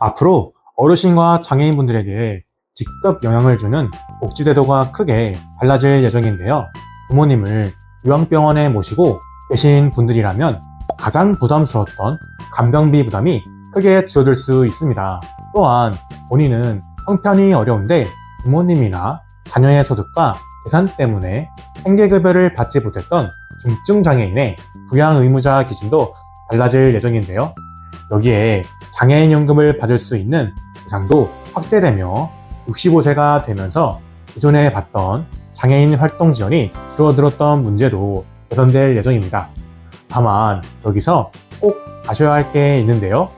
앞으로 어르신과 장애인분들에게 직접 영향을 주는 복지제도가 크게 달라질 예정인데요. 부모님을 요양병원에 모시고 계신 분들이라면 가장 부담스러웠던 간병비 부담이 크게 줄어들 수 있습니다. 또한 본인은 형편이 어려운데 부모님이나 자녀의 소득과 재산 때문에 생계급여를 받지 못했던 중증장애인의 부양 의무자 기준도 달라질 예정인데요. 여기에 장애인연금을 받을 수 있는 대상도 확대되며 65세가 되면서 기존에 받던 장애인 활동 지원이 줄어들었던 문제도 개선될 예정입니다. 다만 여기서 꼭 아셔야 할 게 있는데요.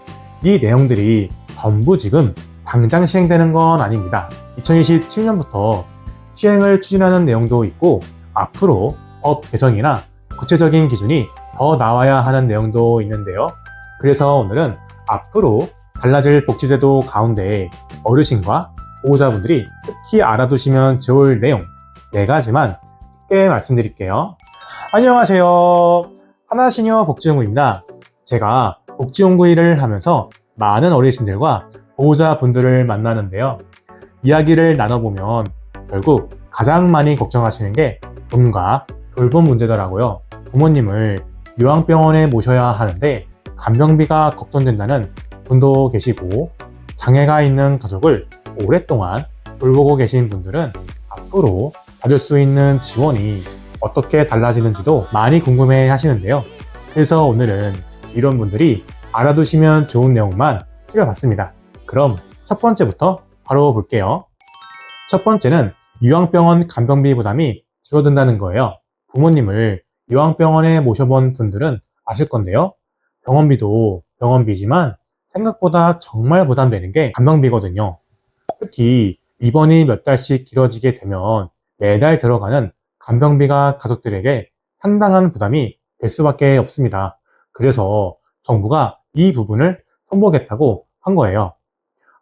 이 내용들이 전부 지금 당장 시행되는 건 아닙니다. 2027년부터 시행을 추진하는 내용도 있고 앞으로 법 개정이나 구체적인 기준이 더 나와야 하는 내용도 있는데요. 그래서 오늘은 앞으로 달라질 복지제도 가운데 어르신과 보호자분들이 특히 알아두시면 좋을 내용 4가지만 쉽게 말씀드릴게요. 안녕하세요. 하나시니어 복지연구입니다. 제가 복지연구 일을 하면서 많은 어르신들과 보호자분들을 만나는데요. 이야기를 나눠보면 결국 가장 많이 걱정하시는 게 돈과 돌봄 문제더라고요. 부모님을 요양병원에 모셔야 하는데 간병비가 걱정된다는 분도 계시고 장애가 있는 가족을 오랫동안 돌보고 계신 분들은 앞으로 받을 수 있는 지원이 어떻게 달라지는지도 많이 궁금해 하시는데요. 그래서 오늘은 이런 분들이 알아두시면 좋은 내용만 챙겨봤습니다. 그럼 첫 번째부터 바로 볼게요. 첫 번째는 요양병원 간병비 부담이 줄어든다는 거예요. 부모님을 요양병원에 모셔본 분들은 아실 건데요. 병원비도 병원비지만 생각보다 정말 부담되는 게 간병비거든요. 특히 입원이 몇 달씩 길어지게 되면 매달 들어가는 간병비가 가족들에게 상당한 부담이 될 수밖에 없습니다. 그래서 정부가 이 부분을 손보겠다고 한 거예요.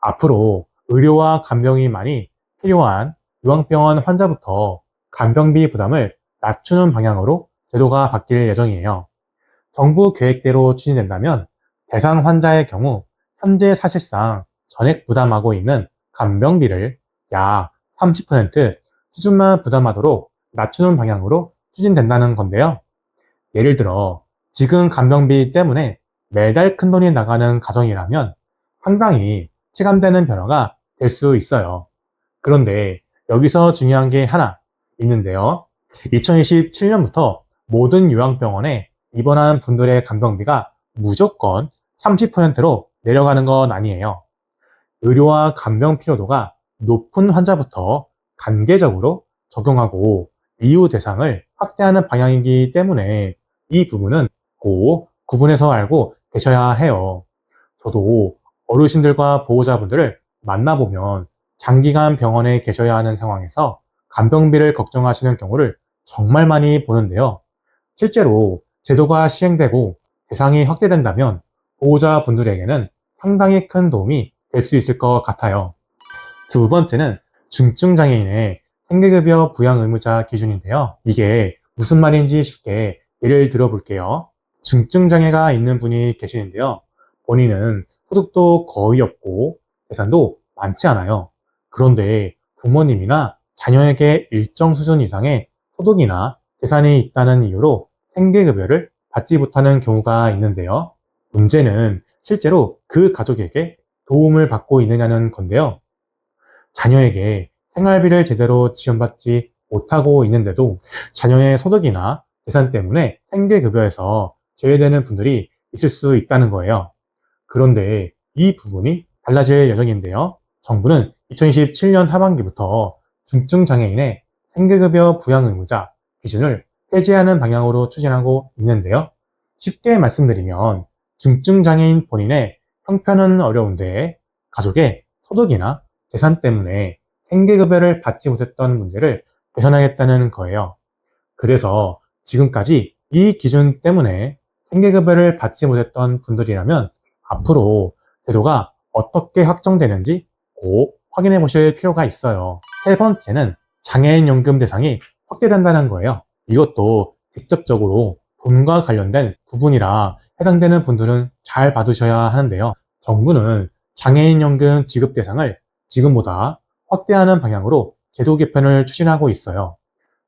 앞으로 의료와 간병이 많이 필요한 요양병원 환자부터 간병비 부담을 낮추는 방향으로 제도가 바뀔 예정이에요. 정부 계획대로 추진된다면 대상 환자의 경우 현재 사실상 전액 부담하고 있는 간병비를 약 30% 수준만 부담하도록 낮추는 방향으로 추진된다는 건데요. 예를 들어 지금 간병비 때문에 매달 큰돈이 나가는 가정이라면 상당히 체감되는 변화가 될 수 있어요. 그런데 여기서 중요한 게 하나 있는데요. 2027년부터 모든 요양병원에 입원한 분들의 간병비가 무조건 30%로 내려가는 건 아니에요. 의료와 간병 필요도가 높은 환자부터 단계적으로 적용하고 이후 대상을 확대하는 방향이기 때문에 이 부분은 꼭 구분해서 알고 계셔야 해요. 저도 어르신들과 보호자분들을 만나보면 장기간 병원에 계셔야 하는 상황에서 간병비를 걱정하시는 경우를 정말 많이 보는데요. 실제로 제도가 시행되고 대상이 확대된다면 보호자분들에게는 상당히 큰 도움이 될 수 있을 것 같아요. 두 번째는 중증장애인의 생계급여 부양 의무자 기준인데요. 이게 무슨 말인지 쉽게 예를 들어볼게요. 중증장애가 있는 분이 계시는데요. 본인은 소득도 거의 없고 재산도 많지 않아요. 그런데 부모님이나 자녀에게 일정 수준 이상의 소득이나 재산이 있다는 이유로 생계급여를 받지 못하는 경우가 있는데요. 문제는 실제로 그 가족에게 도움을 받고 있느냐는 건데요. 자녀에게 생활비를 제대로 지원받지 못하고 있는데도 자녀의 소득이나 재산 때문에 생계급여에서 제외되는 분들이 있을 수 있다는 거예요. 그런데 이 부분이 달라질 예정인데요. 정부는 2027년 하반기부터 중증장애인의 생계급여 부양 의무자 기준을 폐지하는 방향으로 추진하고 있는데요. 쉽게 말씀드리면 중증장애인 본인의 형편은 어려운데 가족의 소득이나 재산 때문에 생계급여를 받지 못했던 문제를 개선하겠다는 거예요. 그래서 지금까지 이 기준 때문에 생계급여를 받지 못했던 분들이라면 앞으로 제도가 어떻게 확정되는지 꼭 확인해 보실 필요가 있어요. 세 번째는 장애인연금 대상이 확대된다는 거예요. 이것도 직접적으로 돈과 관련된 부분이라 해당되는 분들은 잘 봐두셔야 하는데요. 정부는 장애인연금 지급 대상을 지금보다 확대하는 방향으로 제도 개편을 추진하고 있어요.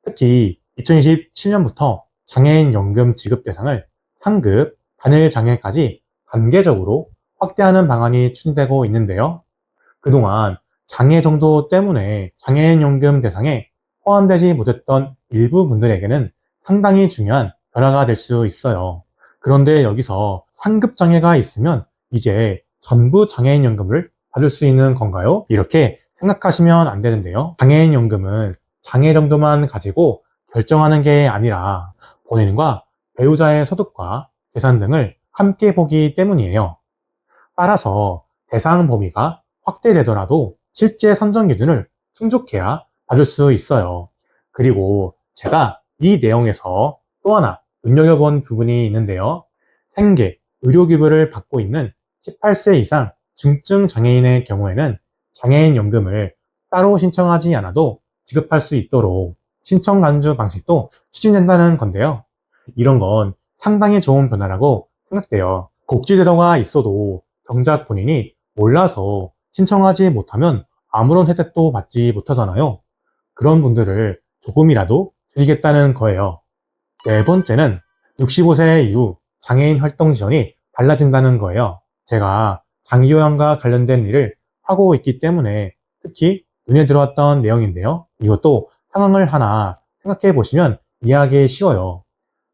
특히 2027년부터 장애인연금 지급 대상을 상급, 단일 장애까지 단계적으로 확대하는 방안이 추진되고 있는데요. 그동안 장애 정도 때문에 장애인연금 대상에 포함되지 못했던 일부 분들에게는 상당히 중요한 변화가 될 수 있어요. 그런데 여기서 상급 장애가 있으면 이제 전부 장애인연금을 받을 수 있는 건가요? 이렇게 생각하시면 안 되는데요. 장애인연금은 장애 정도만 가지고 결정하는 게 아니라 본인과 배우자의 소득과 재산 등을 함께 보기 때문이에요. 따라서 대상 범위가 확대되더라도 실제 선정 기준을 충족해야 받을 수 있어요. 그리고 제가 이 내용에서 또 하나 눈여겨본 부분이 있는데요. 생계, 의료기부를 받고 있는 18세 이상 중증 장애인의 경우에는 장애인 연금을 따로 신청하지 않아도 지급할 수 있도록 신청 간주 방식도 추진된다는 건데요. 이런 건 상당히 좋은 변화라고 생각돼요. 복지제도가 있어도 정작 본인이 몰라서 신청하지 못하면 아무런 혜택도 받지 못하잖아요. 그런 분들을 조금이라도 줄이겠다는 거예요. 네 번째는 65세 이후 장애인 활동 지원이 달라진다는 거예요. 제가 장기요양과 관련된 일을 하고 있기 때문에 특히 눈에 들어왔던 내용인데요. 이것도 상황을 하나 생각해 보시면 이해하기 쉬워요.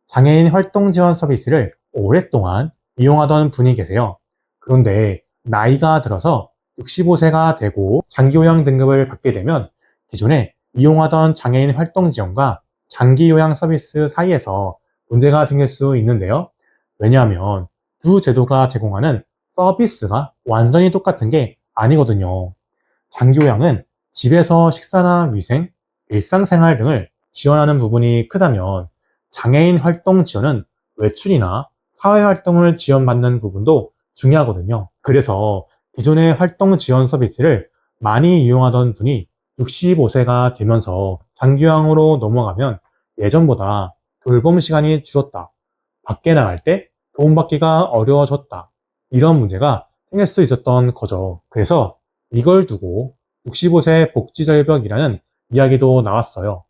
장애인 활동 지원 서비스를 오랫동안 이용하던 분이 계세요. 그런데 나이가 들어서 65세가 되고 장기요양 등급을 받게 되면 기존에 이용하던 장애인 활동 지원과 장기요양 서비스 사이에서 문제가 생길 수 있는데요. 왜냐하면 두 제도가 제공하는 서비스가 완전히 똑같은 게 아니거든요. 장기요양은 집에서 식사나 위생, 일상생활 등을 지원하는 부분이 크다면 장애인 활동 지원은 외출이나 사회활동을 지원받는 부분도 중요하거든요. 그래서 기존의 활동 지원 서비스를 많이 이용하던 분이 65세가 되면서 장기요양으로 넘어가면 예전보다 돌봄 시간이 줄었다. 밖에 나갈 때 도움받기가 어려워졌다. 이런 문제가 생길 수 있었던 거죠. 그래서 이걸 두고 65세 복지절벽이라는 이야기도 나왔어요.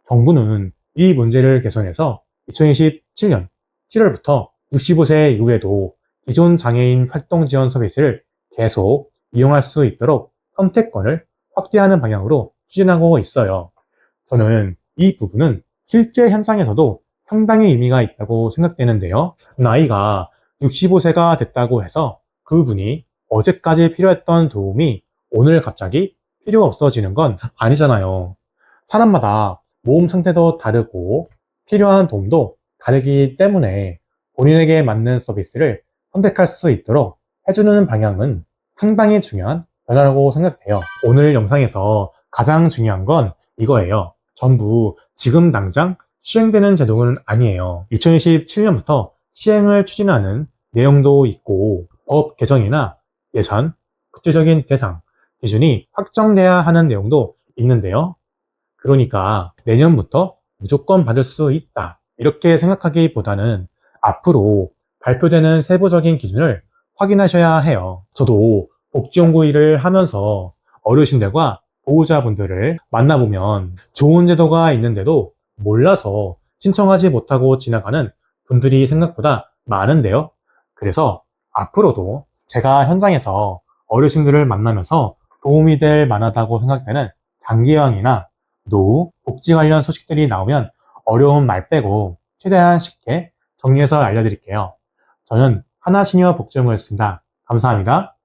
정부는 이 문제를 개선해서 2027년 7월부터 65세 이후에도 기존 장애인 활동 지원 서비스를 계속 이용할 수 있도록 선택권을 확대하는 방향으로 추진하고 있어요. 저는 이 부분은 실제 현장에서도 상당히 의미가 있다고 생각되는데요. 나이가 65세가 됐다고 해서 그분이 어제까지 필요했던 도움이 오늘 갑자기 필요 없어지는 건 아니잖아요. 사람마다 몸 상태도 다르고 필요한 도움도 다르기 때문에 본인에게 맞는 서비스를 선택할 수 있도록 해주는 방향은 상당히 중요한 변화라고 생각돼요. 오늘 영상에서 가장 중요한 건 이거예요. 전부 지금 당장 시행되는 제도는 아니에요. 2027년부터 시행을 추진하는 내용도 있고 법 개정이나 예산, 국제적인 대상, 기준이 확정돼야 하는 내용도 있는데요. 그러니까 내년부터 무조건 받을 수 있다. 이렇게 생각하기보다는 앞으로 발표되는 세부적인 기준을 확인하셔야 해요. 저도 복지연구 일을 하면서 어르신들과 보호자분들을 만나보면 좋은 제도가 있는데도 몰라서 신청하지 못하고 지나가는 분들이 생각보다 많은데요. 그래서 앞으로도 제가 현장에서 어르신들을 만나면서 도움이 될 만하다고 생각되는 장기요양이나 노후, 복지 관련 소식들이 나오면 어려운 말 빼고 최대한 쉽게 정리해서 알려드릴게요. 저는 하나시니어 복지연구였습니다. 감사합니다.